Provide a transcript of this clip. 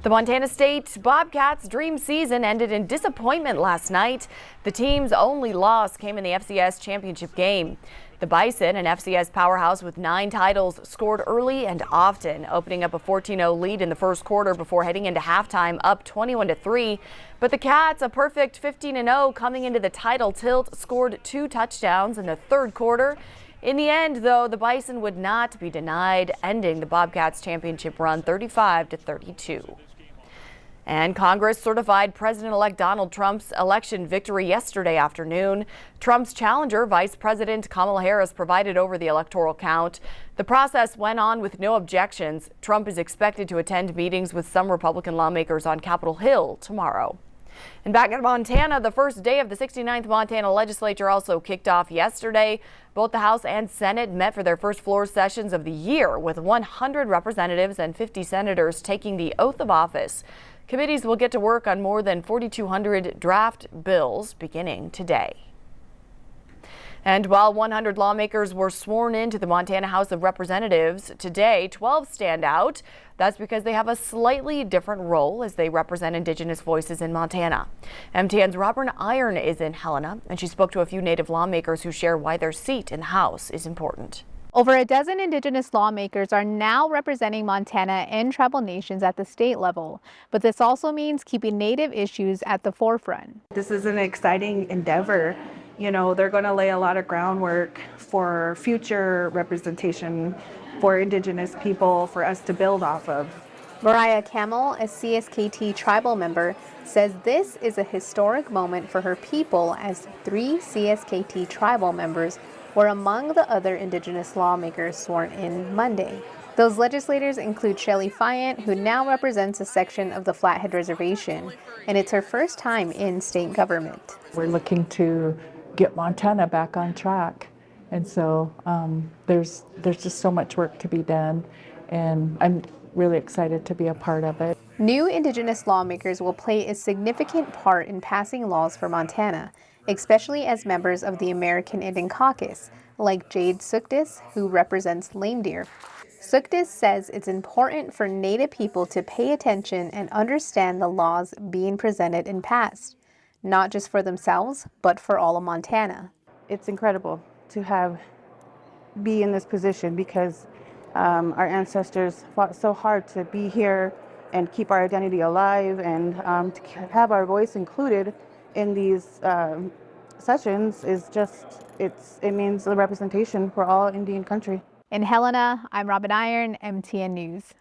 The Montana State Bobcats' dream season ended in disappointment last night. The team's only loss came in the FCS championship game. The Bison, an FCS powerhouse with 9 titles, scored early and often, opening up a 14-0 lead in the first quarter before heading into halftime up 21-3. But the Cats, a perfect 15-0 coming into the title tilt, scored 2 touchdowns in the third quarter. In the end, though, the Bison would not be denied, ending the Bobcats' championship run 35-32. And Congress certified President-elect Donald Trump's election victory yesterday afternoon. Trump's challenger, Vice President Kamala Harris, presided over the electoral count. The process went on with no objections. Trump is expected to attend meetings with some Republican lawmakers on Capitol Hill tomorrow. And back in Montana, the first day of the 69th Montana legislature also kicked off yesterday. Both the House and Senate met for their first floor sessions of the year, with 100 representatives and 50 senators taking the oath of office. Committees will get to work on more than 4,200 draft bills beginning today. And while 100 lawmakers were sworn into the Montana House of Representatives today, 12 stand out. That's because they have a slightly different role as they represent Indigenous voices in Montana. MTN's Robin Iron is in Helena, and she spoke to a few Native lawmakers who share why their seat in the House is important. Over a dozen Indigenous lawmakers are now representing Montana and tribal nations at the state level, but this also means keeping Native issues at the forefront. This is an exciting endeavor. You know, they're going to lay a lot of groundwork for future representation for Indigenous people for us to build off of. Mariah Camel, a CSKT tribal member, says this is a historic moment for her people as 3 CSKT tribal members were among the other Indigenous lawmakers sworn in Monday. Those legislators include Shelley Fayant, who now represents a section of the Flathead Reservation, and it's her first time in state government. We're looking to get Montana back on track, and so there's just so much work to be done, and I'm really excited to be a part of it. New Indigenous lawmakers will play a significant part in passing laws for Montana, especially as members of the American Indian Caucus, like Jade Suktis, who represents Lame Deer. Suktis says it's important for Native people to pay attention and understand the laws being presented and passed, not just for themselves, but for all of Montana. It's incredible to be in this position because our ancestors fought so hard to be here and keep our identity alive, and to have our voice included in these sessions is just, it means the representation for all Indian country. In Helena, I'm Robin Iron, MTN News.